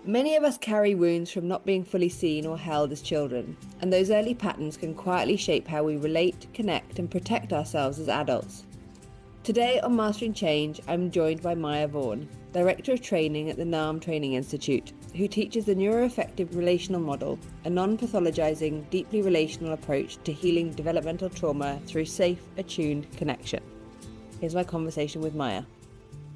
Many of us carry wounds from not being fully seen or held as children, and those early patterns can quietly shape how we relate, connect, and protect ourselves as adults. Today on Mastering Change, I'm joined by Vaughan, Director of Training at the NARM Training Institute, who teaches the NeuroAffective Relational Model, a non-pathologizing, deeply relational approach to healing developmental trauma through safe, attuned connection. Here's my conversation with Maya.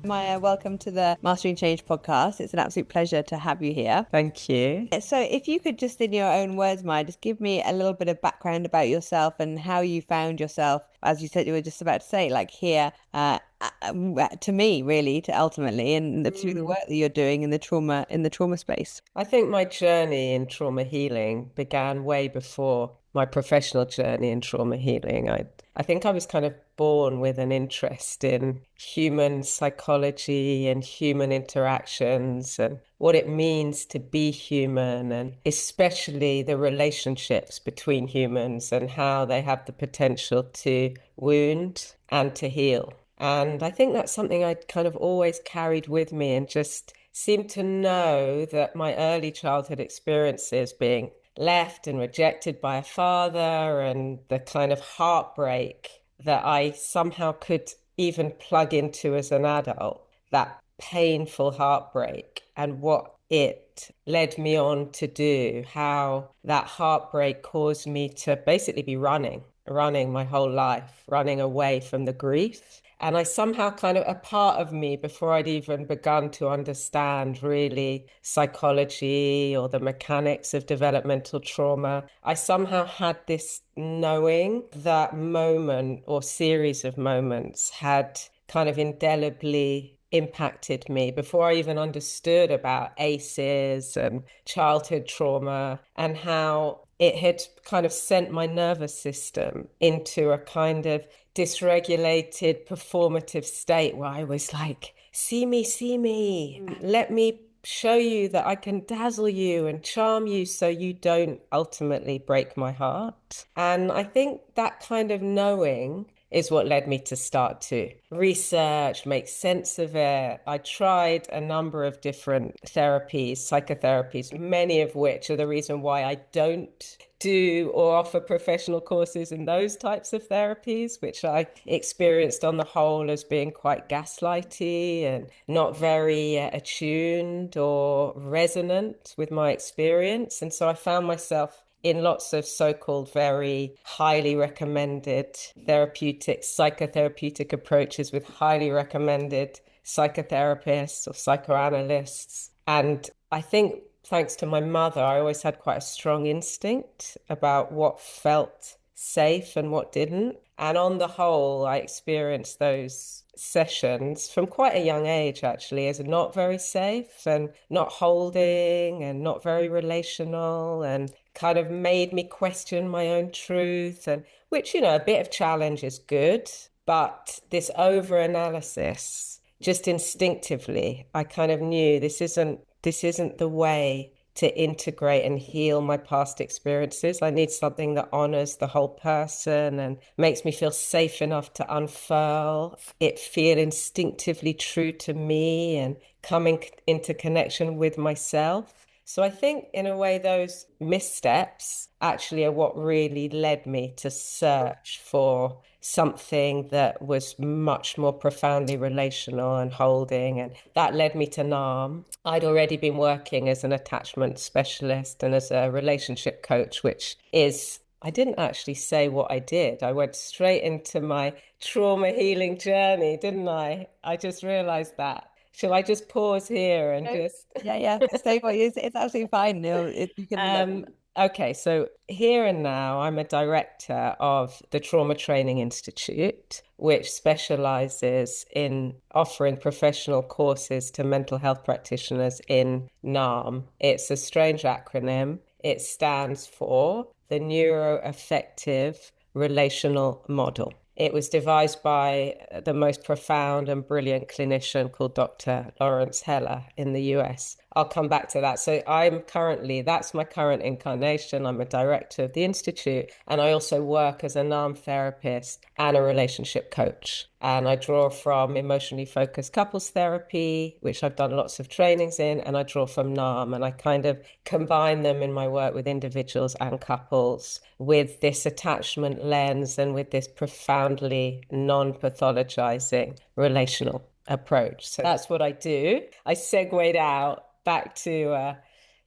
Maya, welcome to the Mastering Change podcast. It's an absolute pleasure to have you here. Thank you. So if you could just, in your own words, Maya, just give me a little bit of background about yourself and how you found yourself, as you said you were just about to say, like here to me, really, to ultimately, and through the work that you're doing in the trauma space. I think my journey in trauma healing began way before my professional journey in trauma healing. I think I was kind of born with an interest in human psychology and human interactions and what it means to be human, and especially the relationships between humans and how they have the potential to wound and to heal. And I think that's something I'd kind of always carried with me, and just seemed to know that my early childhood experiences, being left and rejected by a father, and the kind of heartbreak that I somehow could even plug into as an adult, that painful heartbreak and what it led me on to do, how that heartbreak caused me to basically be running my whole life, running away from the grief. And I somehow kind of, a part of me, before I'd even begun to understand really psychology or the mechanics of developmental trauma, I somehow had this knowing that moment or series of moments had kind of indelibly impacted me before I even understood about ACEs and childhood trauma, and how it had kind of sent my nervous system into a kind of dysregulated performative state where I was like, see me, let me show you that I can dazzle you and charm you so you don't ultimately break my heart. And I think that kind of knowing is what led me to start to research, make sense of it. I tried a number of different therapies, psychotherapies, many of which are the reason why I don't do or offer professional courses in those types of therapies, which I experienced on the whole as being quite gaslighty and not very attuned or resonant with my experience. And so I found myself in lots of so-called very highly recommended psychotherapeutic approaches with highly recommended psychotherapists or psychoanalysts. And I think thanks to my mother, I always had quite a strong instinct about what felt safe and what didn't. And on the whole, I experienced those sessions from quite a young age, actually, as not very safe and not holding and not very relational, and kind of made me question my own truth, and which, a bit of challenge is good, but this over-analysis, just instinctively, I kind of knew this isn't the way to integrate and heal my past experiences. I need something that honors the whole person and makes me feel safe enough to unfurl it, feel instinctively true to me, and coming into connection with myself. So I think, in a way, those missteps actually are what really led me to search for something that was much more profoundly relational and holding. And that led me to NARM. I'd already been working as an attachment specialist and as a relationship coach, which is, I didn't actually say what I did. I went straight into my trauma healing journey, didn't I? I just realized that. Shall I just pause here and just... Yeah. Say what it's absolutely fine. You can. Okay, so here and now, I'm a director of the Trauma Training Institute, which specializes in offering professional courses to mental health practitioners in NARM. It's a strange acronym. It stands for the NeuroAffective Relational Model. It was devised by the most profound and brilliant clinician called Dr. Lawrence Heller in the US I'll come back to that. So that's my current incarnation. I'm a director of the Institute, and I also work as a NARM therapist and a relationship coach. And I draw from emotionally focused couples therapy, which I've done lots of trainings in, and I draw from NARM, and I kind of combine them in my work with individuals and couples with this attachment lens and with this profoundly non-pathologizing relational approach. So that's what I do. I segued out back to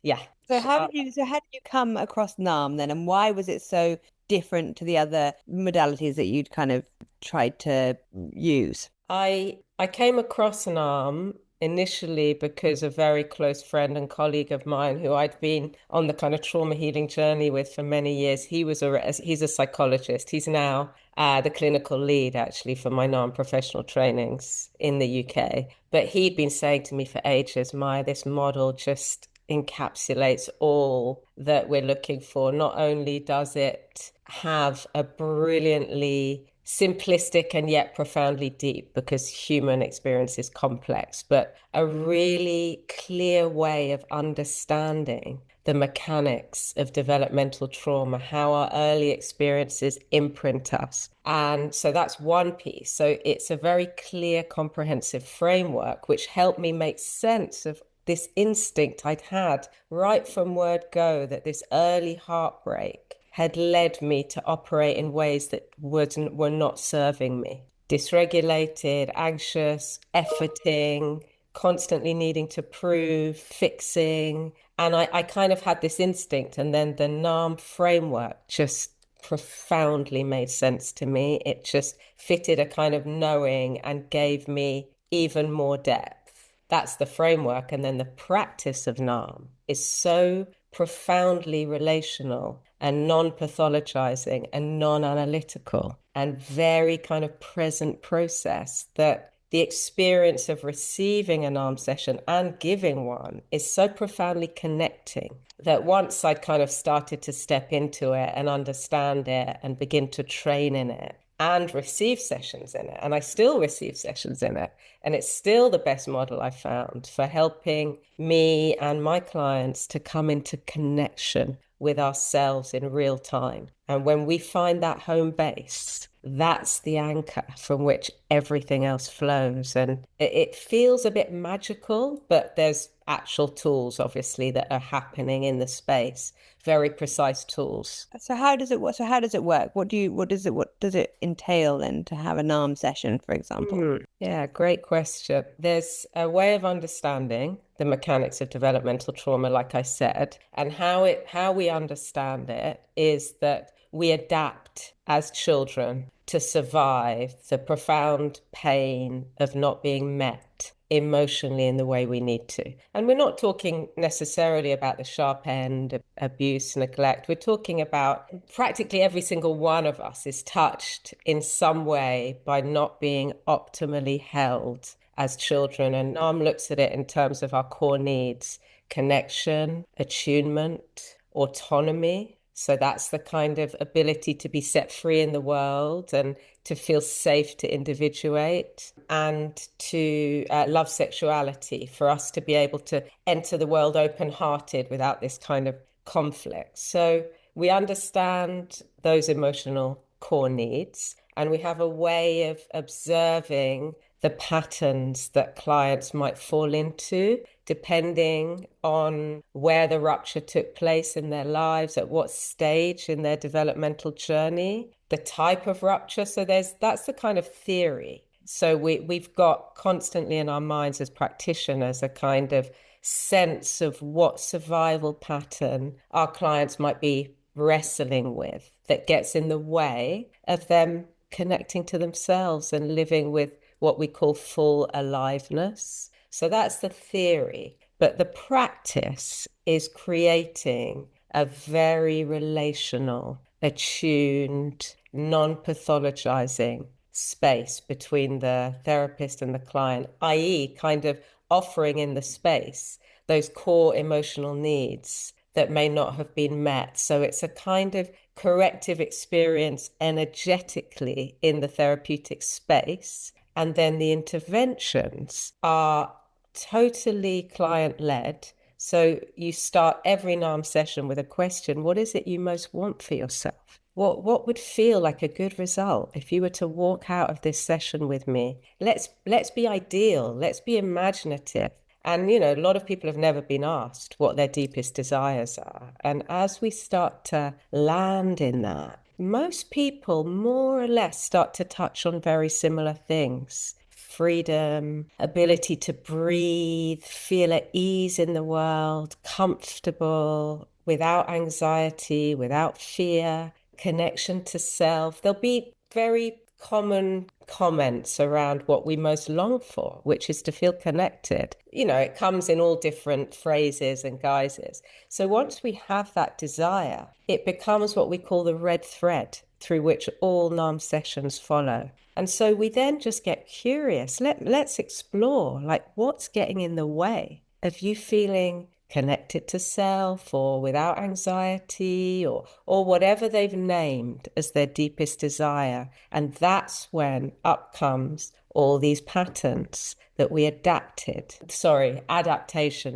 yeah. So how did you come across NARM then, and why was it so different to the other modalities that you'd kind of tried to use? I came across an arm initially because a very close friend and colleague of mine who I'd been on the kind of trauma healing journey with for many years. He's a psychologist. He's now the clinical lead actually for my non-professional trainings in the UK. But he'd been saying to me for ages, Maya, this model just encapsulates all that we're looking for. Not only does it have a brilliantly simplistic and yet profoundly deep, because human experience is complex, but a really clear way of understanding the mechanics of developmental trauma, how our early experiences imprint us. And so that's one piece. So it's a very clear, comprehensive framework, which helped me make sense of this instinct I'd had right from word go that this early heartbreak had led me to operate in ways that were not serving me. Dysregulated, anxious, efforting, constantly needing to prove, fixing. And I kind of had this instinct. And then the NARM framework just profoundly made sense to me. It just fitted a kind of knowing and gave me even more depth. That's the framework. And then the practice of NARM is so profoundly relational and non-pathologizing and non-analytical and very kind of present process that the experience of receiving an arm session and giving one is so profoundly connecting that once I kind of started to step into it and understand it and begin to train in it and receive sessions in it, and I still receive sessions in it, and it's still the best model I found for helping me and my clients to come into connection with ourselves in real time. And when we find that home base, that's the anchor from which everything else flows. And it feels a bit magical, but there's actual tools, obviously, that are happening in the space, very precise tools. So how does it work? What does it entail then to have an arm session, for example? Yeah, great question. There's a way of understanding the mechanics of developmental trauma, like I said, and how we understand it is that we adapt as children to survive the profound pain of not being met emotionally in the way we need to. And we're not talking necessarily about the sharp end, abuse, neglect. We're talking about practically every single one of us is touched in some way by not being optimally held as children. And NARM looks at it in terms of our core needs: connection, attunement, autonomy. So that's the kind of ability to be set free in the world and to feel safe to individuate and to love sexuality, for us to be able to enter the world open-hearted without this kind of conflict. So we understand those emotional core needs, and we have a way of observing the patterns that clients might fall into, depending on where the rupture took place in their lives, at what stage in their developmental journey, the type of rupture. So that's the kind of theory. So we've got constantly in our minds as practitioners a kind of sense of what survival pattern our clients might be wrestling with that gets in the way of them connecting to themselves and living with what we call full aliveness. So that's the theory. But the practice is creating a very relational, attuned, non-pathologizing space between the therapist and the client, i.e., kind of offering in the space those core emotional needs that may not have been met. So it's a kind of corrective experience energetically in the therapeutic space. And then the interventions are totally client-led So you start every NARM session with a question: what is it you most want for yourself? What would feel like a good result if you were to walk out of this session with me? Let's be ideal. Let's be imaginative. And, you know, a lot of people have never been asked what their deepest desires are. And as we start to land in that, most people more or less start to touch on very similar things: freedom, ability to breathe, feel at ease in the world, comfortable, without anxiety, without fear, connection to self. There'll be very common comments around what we most long for, which is to feel connected. You know, it comes in all different phrases and guises. So once we have that desire, it becomes what we call the red thread through which all NARM sessions follow. And so we then just get curious. Let's explore, like, what's getting in the way of you feeling connected to self, or without anxiety, or whatever they've named as their deepest desire. And that's when up comes all these patterns that we adaptations,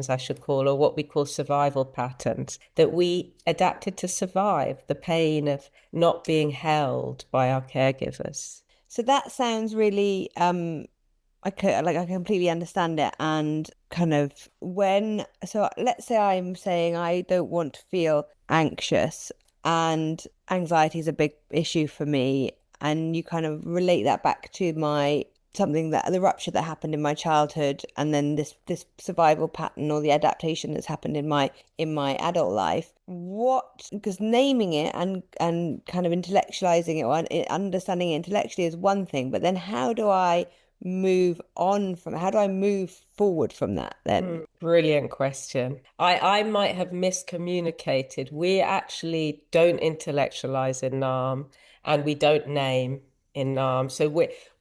I should call, or what we call survival patterns, that we adapted to survive the pain of not being held by our caregivers. So that sounds really I completely understand it. And kind of so let's say I'm saying I don't want to feel anxious, and anxiety is a big issue for me, and you kind of relate that back to something, that the rupture that happened in my childhood, and then this survival pattern or the adaptation that's happened in my adult life. Because naming it and kind of intellectualizing it, or understanding it intellectually, is one thing, but then how do I move forward from that then? Brilliant question. I might have miscommunicated. We actually don't intellectualize in NARM, and we don't name in NARM. So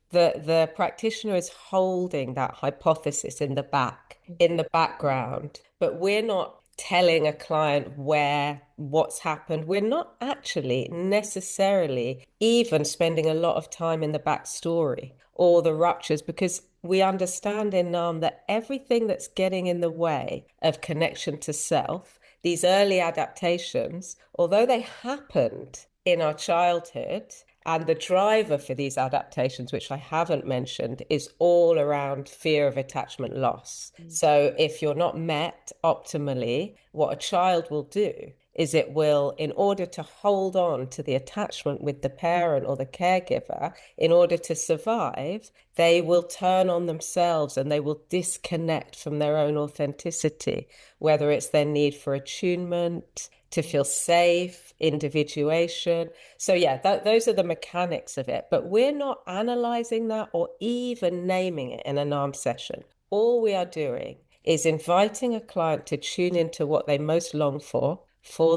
the practitioner is holding that hypothesis in the background, but we're not telling a client what's happened. We're not actually necessarily even spending a lot of time in the backstory or the ruptures, because we understand in NARM that everything that's getting in the way of connection to self, these early adaptations, although they happened in our childhood, and the driver for these adaptations, which I haven't mentioned, is all around fear of attachment loss. So if you're not met optimally, what a child will do is it will, in order to hold on to the attachment with the parent or the caregiver, in order to survive, they will turn on themselves and they will disconnect from their own authenticity, whether it's their need for attunement, to feel safe, individuation. So yeah, those are the mechanics of it. But we're not analyzing that or even naming it in a NARM session. All we are doing is inviting a client to tune into what they most long for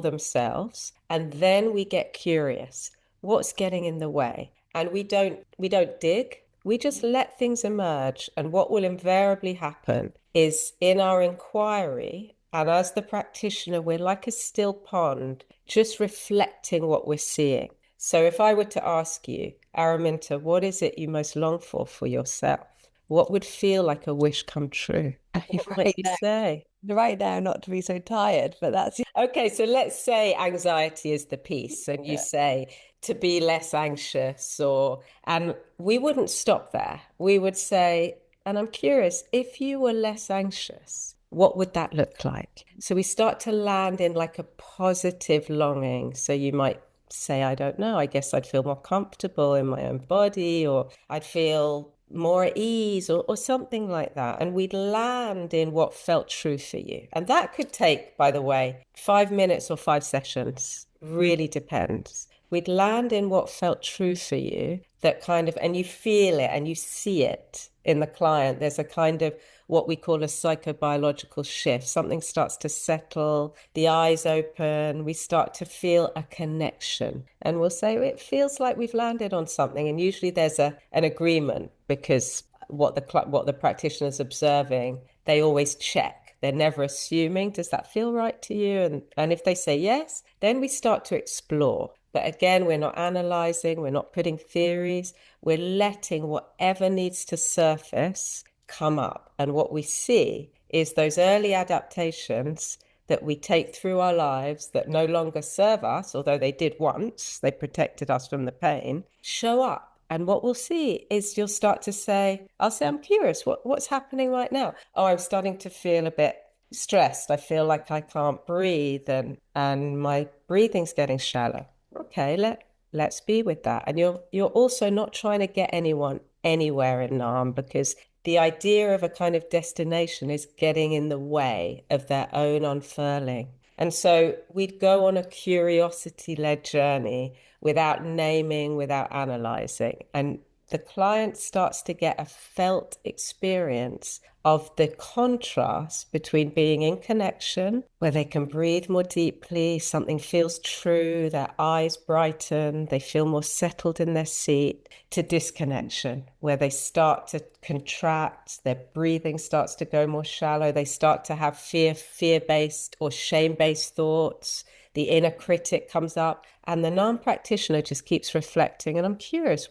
themselves, and then we get curious. What's getting in the way? And we don't dig. We just let things emerge. And what will invariably happen is, in our inquiry, and as the practitioner, we're like a still pond, just reflecting what we're seeing. So if I were to ask you, Araminta, what is it you most long for yourself? What would feel like a wish come true? What might you say? Right now, not to be so tired, but that's Okay, so let's say anxiety is the piece, and you say to be less anxious, and we wouldn't stop there. We would say, and I'm curious, if you were less anxious, what would that look like? So we start to land in like a positive longing. So you might say, I don't know, I guess I'd feel more comfortable in my own body, or I'd feel more at ease, or something like that. And we'd land in what felt true for you. And that could take, by the way, 5 minutes or 5 sessions. Really depends. We'd land in what felt true for you, that kind of, and you feel it and you see it in the client. There's a kind of what we call a psychobiological shift. Something starts to settle, the eyes open, we start to feel a connection. And we'll say, it feels like we've landed on something. And usually there's an agreement, because what the practitioner's observing, they always check. They're never assuming, does that feel right to you? And if they say yes, then we start to explore. But again, we're not analyzing, we're not putting theories, we're letting whatever needs to surface come up. And what we see is those early adaptations that we take through our lives that no longer serve us, although they did once, they protected us from the pain, show up. And what we'll see is you'll start to say, I'll say, I'm curious, what's happening right now? Oh, I'm starting to feel a bit stressed. I feel like I can't breathe and my breathing's getting shallow. Okay, let's be with that. And you're also not trying to get anyone anywhere in NARM, because the idea of a kind of destination is getting in the way of their own unfurling. And so we'd go on a curiosity-led journey without naming, without analyzing. And the client starts to get a felt experience of the contrast between being in connection, where they can breathe more deeply, something feels true, their eyes brighten, they feel more settled in their seat, to disconnection, where they start to contract, their breathing starts to go more shallow, they start to have fear-based or shame-based thoughts, the inner critic comes up, and the non-practitioner just keeps reflecting. And I'm curious,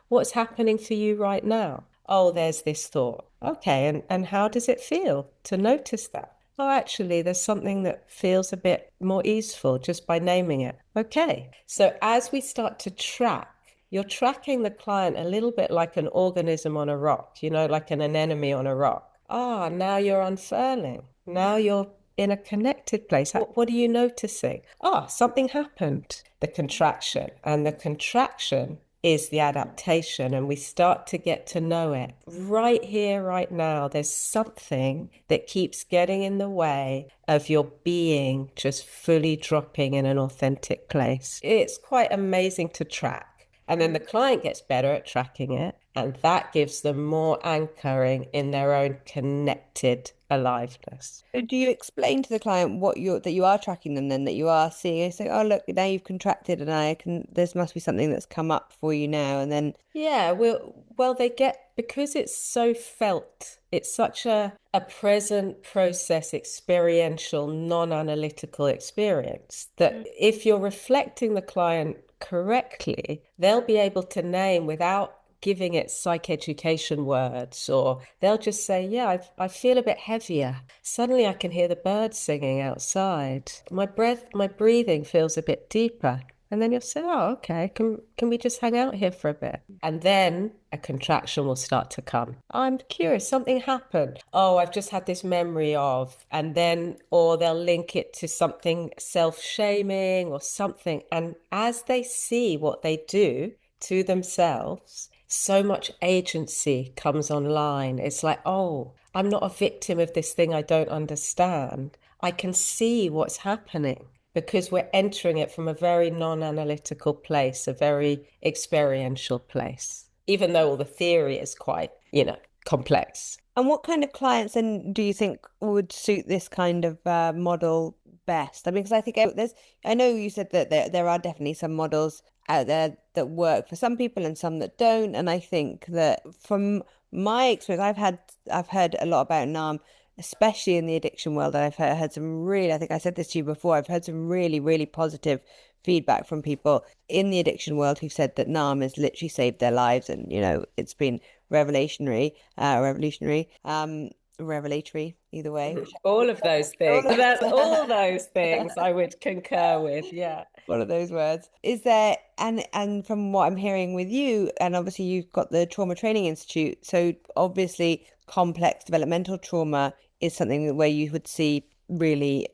what's happening for you right now? Oh, there's this thought. Okay, and how does it feel to notice that? Oh, actually, there's something that feels a bit more easeful just by naming it. Okay, so as we start to track, you're tracking the client a little bit like an organism on a rock, like an anemone on a rock. Now you're unfurling. Now you're in a connected place. What are you noticing? Something happened. The contraction. And the contraction is the adaptation, and we start to get to know it. Right here, right now, there's something that keeps getting in the way of your being just fully dropping in an authentic place. It's quite amazing to track. And then the client gets better at tracking it, and that gives them more anchoring in their own connected aliveness. So do you explain to the client that you are tracking them, then that you are seeing? You say, "Oh, look, now you've contracted, and This must be something that's come up for you now." And then, yeah, well, they get, because it's so felt. It's such a present process, experiential, non-analytical experience that if you're reflecting the client correctly, they'll be able to name without giving it psycheducation words, or they'll just say, yeah, I feel a bit heavier. Suddenly I can hear the birds singing outside. My breathing feels a bit deeper. And then you'll say, oh, okay, can we just hang out here for a bit? And then a contraction will start to come. I'm curious, something happened. Oh, I've just had this memory of, and then, or they'll link it to something self-shaming or something. And as they see what they do to themselves, so much agency comes online. It's like, oh, I'm not a victim of this thing I don't understand. I can see what's happening, because we're entering it from a very non-analytical place, a very experiential place, even though all the theory is quite, complex. And what kind of clients then do you think would suit this kind of model best? I mean, because I think I know you said that there are definitely some models out there that work for some people and some that don't. And I think that from my experience, I've heard a lot about NARM, especially in the addiction world. And I've heard some really, I think I said this to you before, I've heard some really, really positive feedback from people in the addiction world who've said that NARM has literally saved their lives, and it's been revolutionary, revelatory, either way. All of those things. All those things I would concur with. Yeah. One of those words. Is there, and from what I'm hearing with you, and obviously you've got the Trauma Training Institute, so obviously complex developmental trauma is something where you would see really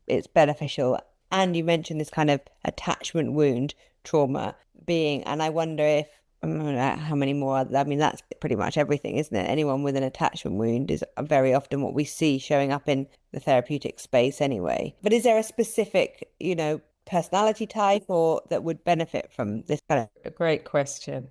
it's beneficial. And you mentioned this kind of attachment wound trauma being, and I wonder if, how many more, I mean, that's pretty much everything, isn't it? Anyone with an attachment wound is very often what we see showing up in the therapeutic space anyway. But is there a specific, personality type or that would benefit from this kind of? A great question.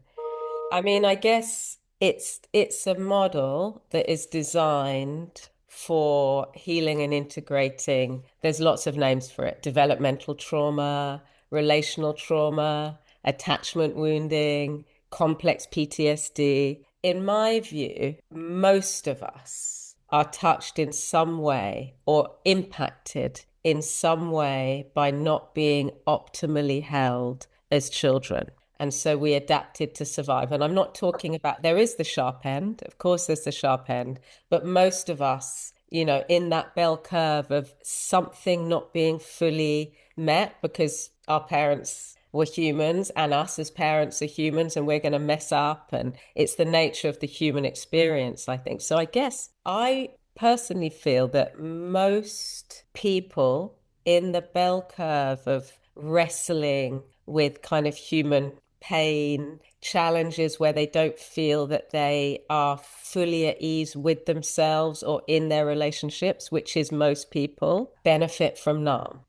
I mean, I guess it's a model that is designed for healing and integrating. There's lots of names for it: developmental trauma, relational trauma, attachment wounding, complex PTSD. In my view, most of us are touched in some way or impacted in some way by not being optimally held as children. And so we adapted to survive. And I'm not talking about, there is the sharp end. Of course, there's the sharp end. But most of us, in that bell curve of something not being fully met because our parents were humans and us as parents are humans and we're going to mess up. And it's the nature of the human experience, I think. So I guess I personally feel that most people in the bell curve of wrestling with kind of human pain, challenges where they don't feel that they are fully at ease with themselves or in their relationships, which is most people, benefit from NARM.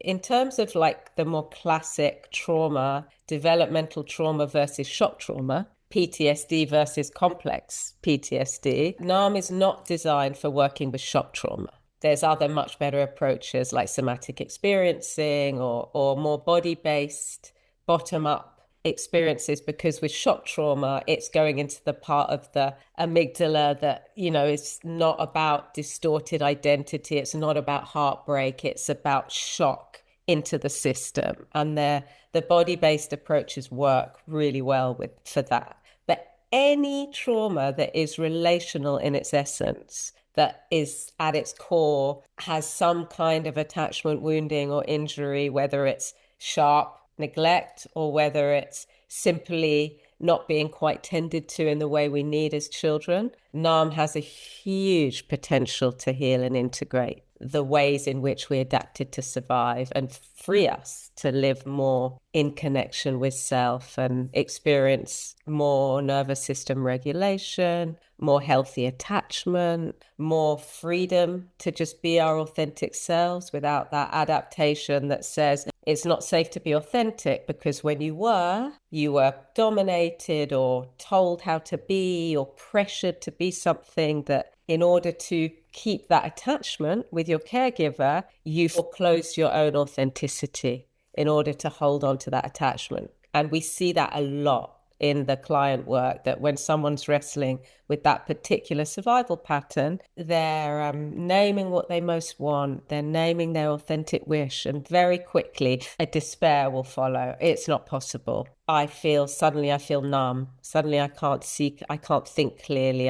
In terms of like the more classic trauma, developmental trauma versus shock trauma, PTSD versus complex PTSD, NARM is not designed for working with shock trauma. There's other much better approaches like somatic experiencing or more body-based, bottom-up experiences, because with shock trauma, it's going into the part of the amygdala that, is not about distorted identity. It's not about heartbreak. It's about shock into the system. And the body-based approaches work really well for that. But any trauma that is relational in its essence, that is at its core, has some kind of attachment wounding or injury, whether it's sharp neglect or whether it's simply not being quite tended to in the way we need as children, NARM has a huge potential to heal and integrate the ways in which we adapted to survive and free us to live more in connection with self and experience more nervous system regulation, more healthy attachment, more freedom to just be our authentic selves without that adaptation that says it's not safe to be authentic because when you were dominated or told how to be or pressured to be something that in order to keep that attachment with your caregiver, you foreclosed your own authenticity in order to hold on to that attachment. And we see that a lot in the client work, that when someone's wrestling with that particular survival pattern, they're naming what they most want, they're naming their authentic wish, and very quickly a despair will follow. It's not possible. Suddenly I feel numb. Suddenly I can't think clearly.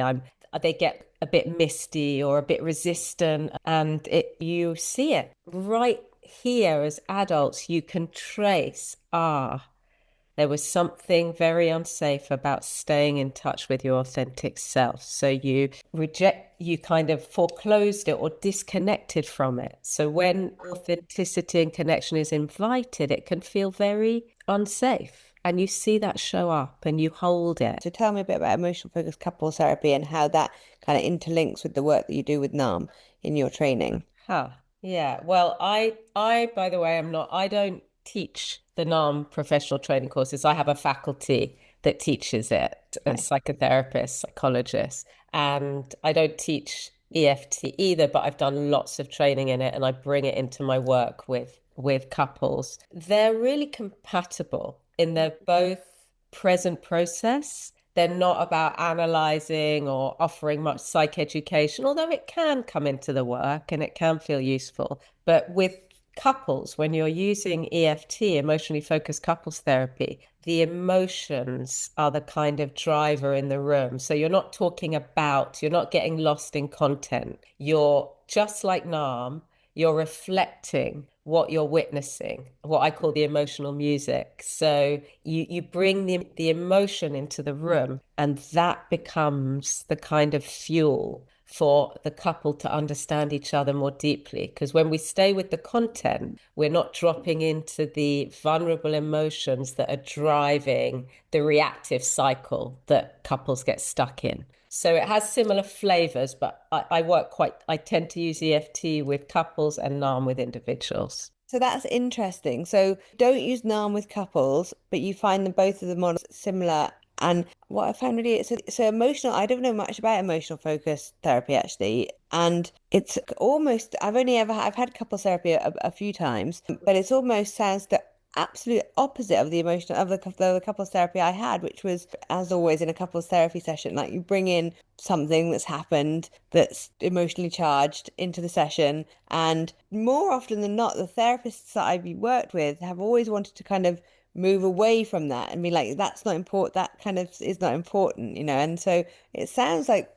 They get a bit misty or a bit resistant, and you see it right here as adults. You can trace, there was something very unsafe about staying in touch with your authentic self. So you kind of foreclosed it or disconnected from it. So when authenticity and connection is invited, it can feel very unsafe. And you see that show up and you hold it. So tell me a bit about emotional focused couples therapy and how that kind of interlinks with the work that you do with NARM in your training. Yeah. Well, I by the way, I don't teach the NARM professional training courses. I have a faculty that teaches it, a psychotherapist, psychologist, and I don't teach EFT either, but I've done lots of training in it and I bring it into my work with couples. They're really compatible in they're both present process. They're not about analyzing or offering much psych education, although it can come into the work and it can feel useful. But with couples, when you're using EFT, emotionally focused couples therapy, the emotions are the kind of driver in the room. So you're not getting lost in content. You're just like NARM, you're reflecting what you're witnessing, what I call the emotional music. So you bring the emotion into the room, and that becomes the kind of fuel for the couple to understand each other more deeply. Because when we stay with the content, we're not dropping into the vulnerable emotions that are driving the reactive cycle that couples get stuck in. So it has similar flavors, but I tend to use EFT with couples and NARM with individuals. So that's interesting. So don't use NARM with couples, but you find them both of the models similar. And what I found really, so emotional, I don't know much about emotional focus therapy actually. And it's almost, I've had couples therapy a few times, but it's almost sounds the absolute opposite of the emotional of the couples therapy I had, which was, as always in a couples therapy session, like you bring in something that's happened that's emotionally charged into the session, and more often than not the therapists that I've worked with have always wanted to kind of move away from that and be like, that's not important, that kind of is not important, you know. And so it sounds like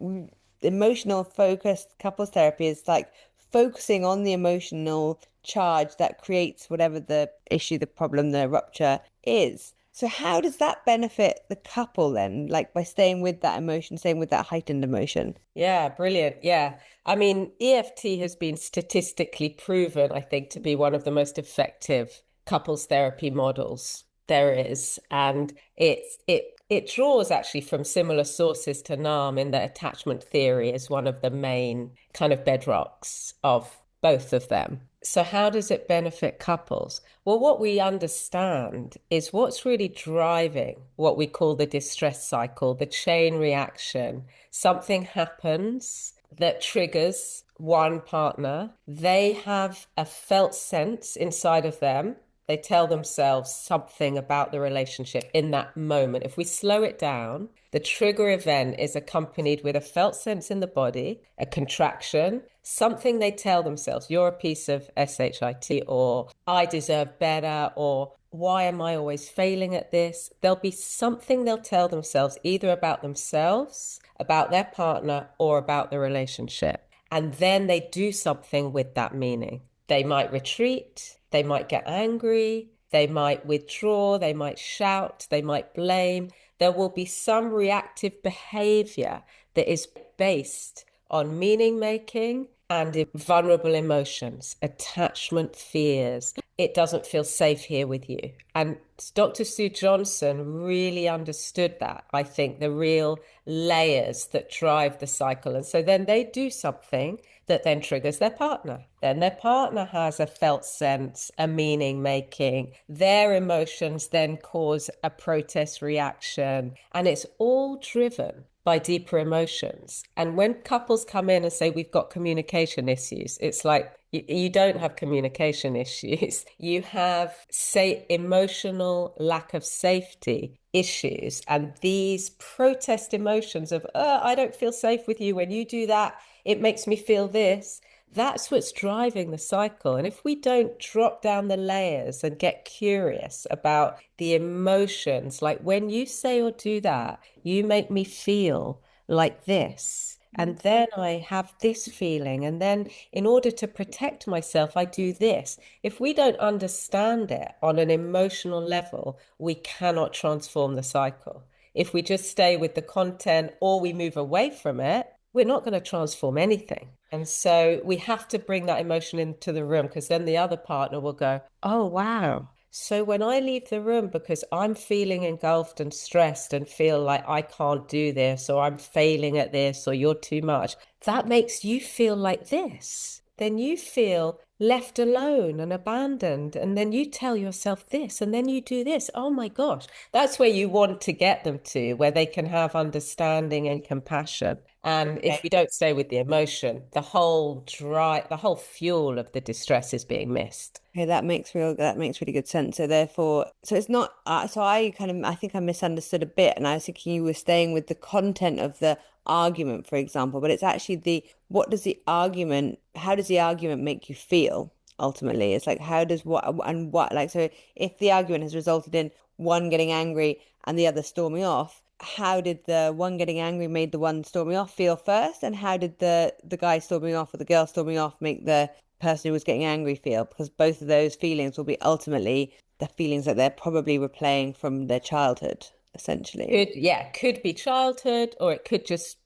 emotional focused couples therapy is like focusing on the emotional charge that creates whatever the issue, the problem, the rupture is. So how does that benefit the couple then, like by staying with that emotion, staying with that heightened emotion? Yeah, brilliant. Yeah. I mean, EFT has been statistically proven, I think, to be one of the most effective couples therapy models there is. And it draws actually from similar sources to NARM in that attachment theory is one of the main kind of bedrocks of both of them. So how does it benefit couples? Well, what we understand is what's really driving what we call the distress cycle, the chain reaction. Something happens that triggers one partner. They have a felt sense inside of them. They tell themselves something about the relationship in that moment. If we slow it down, the trigger event is accompanied with a felt sense in the body, a contraction, something they tell themselves, you're a piece of shit, or I deserve better, or why am I always failing at this? There'll be something they'll tell themselves either about themselves, about their partner, or about the relationship. And then they do something with that meaning. They might retreat, they might get angry, they might withdraw, they might shout, they might blame. There will be some reactive behavior that is based on meaning making and vulnerable emotions, attachment fears. It doesn't feel safe here with you. And Dr. Sue Johnson really understood that, I think, the real layers that drive the cycle. And so then they do something that then triggers their partner. Then their partner has a felt sense, a meaning making. Their emotions then cause a protest reaction. And it's all driven by deeper emotions. And when couples come in and say, we've got communication issues, it's like, you don't have communication issues. You have, say, emotional lack of safety issues. And these protest emotions of, I don't feel safe with you when you do that. It makes me feel this. That's what's driving the cycle. And if we don't drop down the layers and get curious about the emotions, like when you say or do that, you make me feel like this. And then I have this feeling. And then in order to protect myself, I do this. If we don't understand it on an emotional level, we cannot transform the cycle. If we just stay with the content or we move away from it, we're not going to transform anything. And so we have to bring that emotion into the room because then the other partner will go, oh, wow. So when I leave the room because I'm feeling engulfed and stressed and feel like I can't do this or I'm failing at this or you're too much, that makes you feel like this. Then you feel left alone and abandoned. And then you tell yourself this and then you do this. Oh my gosh, that's where you want to get them to, where they can have understanding and compassion. And if we don't stay with the emotion, the whole fuel of the distress is being missed. Okay, that makes really good sense. So therefore, so it's not. So I think I misunderstood a bit, and I was thinking you were staying with the content of the argument, for example, but it's actually how does the argument make you feel ultimately? It's like how does what and what like so if the argument has resulted in one getting angry and the other storming off, how did the one getting angry made the one storming off feel first, and how did the guy storming off or the girl storming off make the person who was getting angry feel? Because both of those feelings will be ultimately the feelings that they're probably replaying from their childhood, essentially. Could be childhood, or it could just,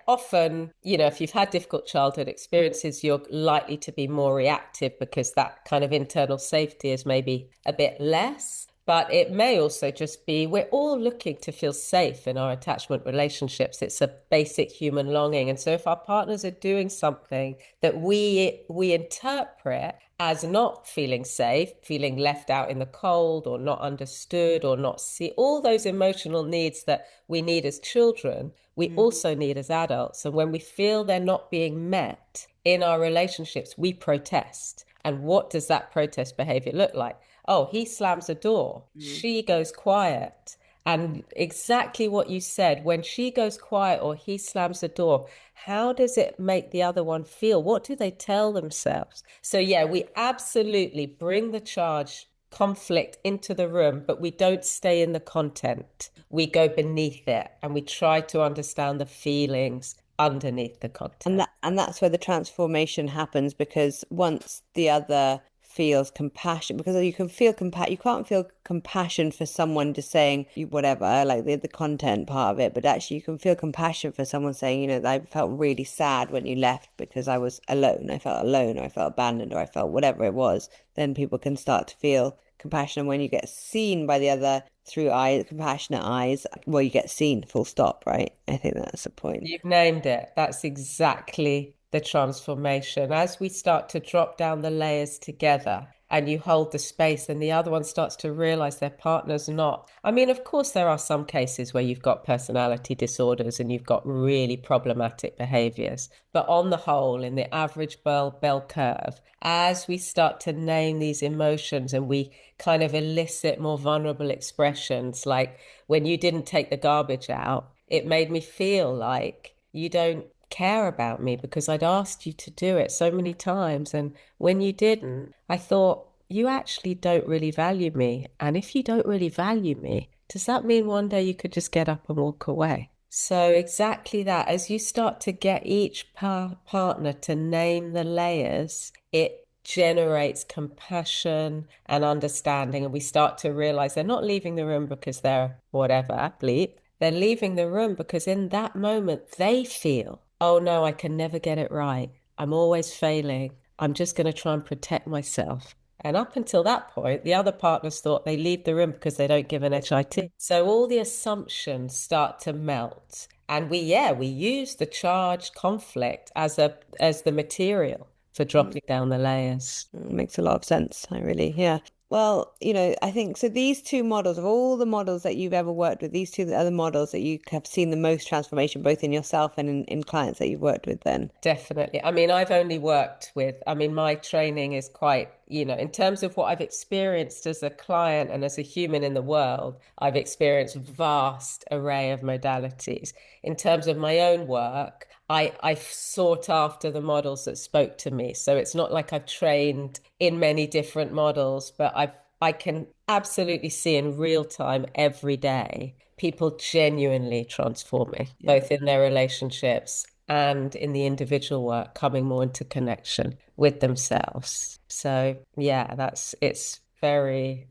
often, if you've had difficult childhood experiences, you're likely to be more reactive because that kind of internal safety is maybe a bit less. But it may also just be we're all looking to feel safe in our attachment relationships. It's a basic human longing. And so if our partners are doing something that we interpret as not feeling safe, feeling left out in the cold or not understood or not see all those emotional needs that we need as children, we also need as adults. And when we feel they're not being met in our relationships, we protest. And what does that protest behavior look like? Oh, he slams a door. She goes quiet. And exactly what you said, when she goes quiet or he slams the door, how does it make the other one feel? What do they tell themselves? So, we absolutely bring the charge conflict into the room, but we don't stay in the content. We go beneath it and we try to understand the feelings underneath the content. And that's where the transformation happens, because once the other feels compassion, because you can feel you can't feel compassion for someone just saying whatever, like the content part of it, but actually you can feel compassion for someone saying, you know, I felt really sad when you left because I was alone. I felt alone, or I felt abandoned, or I felt whatever it was. Then people can start to feel compassion. When you get seen by the other through compassionate eyes, well, you get seen, full stop, right? I think that's the point. You've named it. That's exactly the transformation. As we start to drop down the layers together and you hold the space and the other one starts to realize their partner's not. I mean, of course, there are some cases where you've got personality disorders and you've got really problematic behaviors. But on the whole, in the average bell curve, as we start to name these emotions and we kind of elicit more vulnerable expressions, like when you didn't take the garbage out, it made me feel like you don't care about me because I'd asked you to do it so many times. And when you didn't, I thought, you actually don't really value me. And if you don't really value me, does that mean one day you could just get up and walk away? So exactly that. As you start to get each partner to name the layers, it generates compassion and understanding. And we start to realize they're not leaving the room because they're whatever, bleep. They're leaving the room because in that moment they feel, oh no, I can never get it right. I'm always failing. I'm just going to try and protect myself. And up until that point, the other partners thought they leave the room because they don't give an HIT. So all the assumptions start to melt. And we use the charged conflict as the material for dropping down the layers. Makes a lot of sense. Yeah. Well, you know, I think so. These two models, of all the models that you've ever worked with, these two are the models that you have seen the most transformation, both in yourself and in clients that you've worked with then. Definitely. I mean, I've only worked with, I mean, my training is quite, you know, in terms of what I've experienced as a client and as a human in the world, I've experienced a vast array of modalities. In terms of my own work, I sought after the models that spoke to me. So it's not like I've trained in many different models, but I can absolutely see in real time every day people genuinely transforming, both in their relationships and in the individual work, coming more into connection with themselves. So yeah, it's very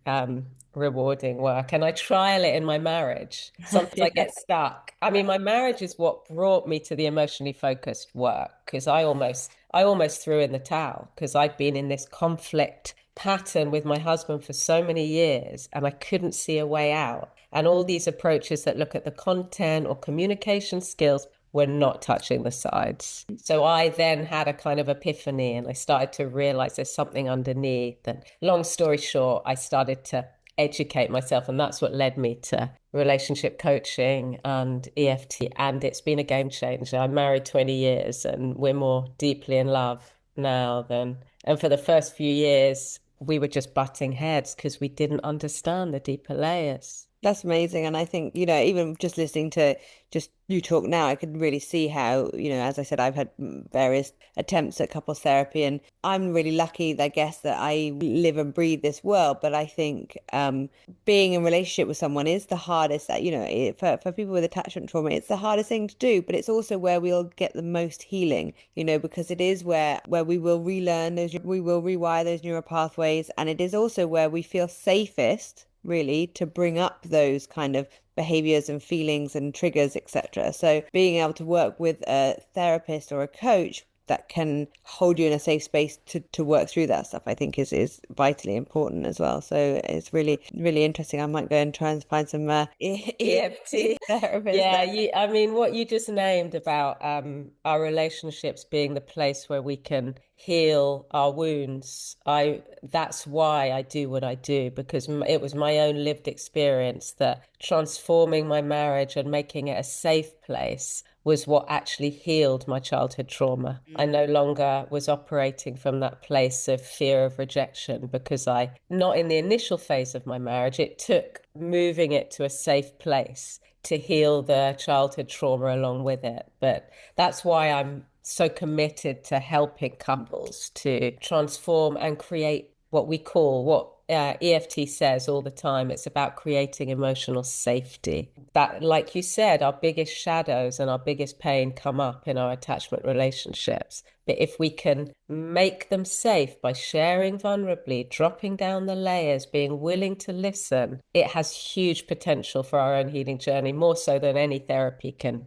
rewarding work. And I trial it in my marriage. Sometimes I get stuck. I mean, my marriage is what brought me to the emotionally focused work, because I almost threw in the towel because I'd been in this conflict pattern with my husband for so many years and I couldn't see a way out. And all these approaches that look at the content or communication skills were not touching the sides. So I then had a kind of epiphany and I started to realize there's something underneath. And long story short, I started to educate myself, and that's what led me to relationship coaching and EFT. And it's been a game changer. I'm married 20 years and we're more deeply in love now and for the first few years, we were just butting heads because we didn't understand the deeper layers. That's amazing. And I think, you know, even just listening to just you talk now, I could really see how, you know, as I said, I've had various attempts at couples therapy, and I'm really lucky, I guess, that I live and breathe this world. But I think being in a relationship with someone is the hardest, you know, for people with attachment trauma, it's the hardest thing to do, but it's also where we'll get the most healing, you know, because it is where we will relearn we will rewire those neural pathways. And it is also where we feel safest, really, to bring up those kind of behaviors and feelings and triggers, etc. So being able to work with a therapist or a coach that can hold you in a safe space to work through that stuff, I think is vitally important as well. So it's really, really interesting. I might go and try and find some EFT therapists. Yeah, I mean, what you just named about our relationships being the place where we can heal our wounds. That's why I do what I do, because it was my own lived experience that transforming my marriage and making it a safe place was what actually healed my childhood trauma. I no longer was operating from that place of fear of rejection, because not in the initial phase of my marriage, it took moving it to a safe place to heal the childhood trauma along with it. But that's why I'm so committed to helping couples to transform and create what EFT says all the time, it's about creating emotional safety. That, like you said, our biggest shadows and our biggest pain come up in our attachment relationships. But if we can make them safe by sharing vulnerably, dropping down the layers, being willing to listen, it has huge potential for our own healing journey, more so than any therapy can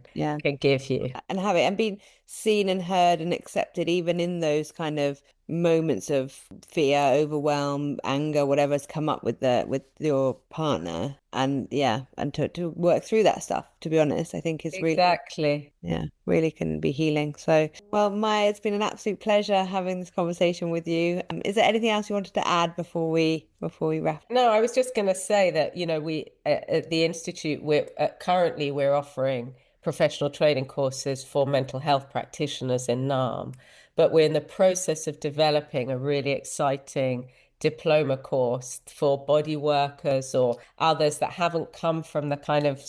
give you. And have it and being seen and heard and accepted, even in those kind of moments of fear, overwhelm, anger, whatever's come up with your partner, and to work through that stuff, to be honest, I think is really Exactly. really can be healing. So, well, Maya, it's been an absolute pleasure having this conversation with you. Is there anything else you wanted to add before we wrap? No, I was just going to say that, we at the Institute, currently we're offering professional training courses for mental health practitioners in NARM, but we're in the process of developing a really exciting diploma course for body workers or others that haven't come from the kind of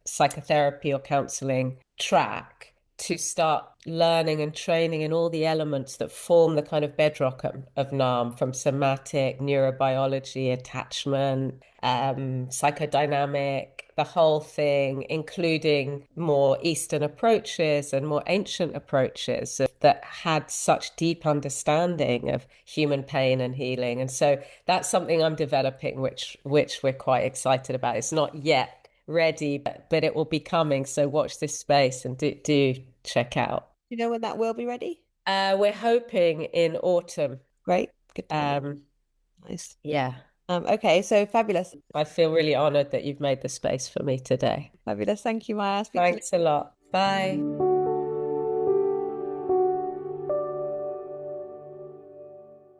psychotherapy or counseling track, to start learning and training in all the elements that form the kind of bedrock of NARM, from somatic, neurobiology, attachment, psychodynamic, the whole thing, including more Eastern approaches and more ancient approaches that had such deep understanding of human pain and healing. And so that's something I'm developing, which we're quite excited about. It's not yet ready, but it will be coming. So watch this space and do check out. Do you know when that will be ready? We're hoping in autumn. Great. Good to know. Nice. Yeah. Okay, so fabulous. I feel really honored that you've made the space for me today. Fabulous. Thank you, Maya. Thanks a lot. Bye.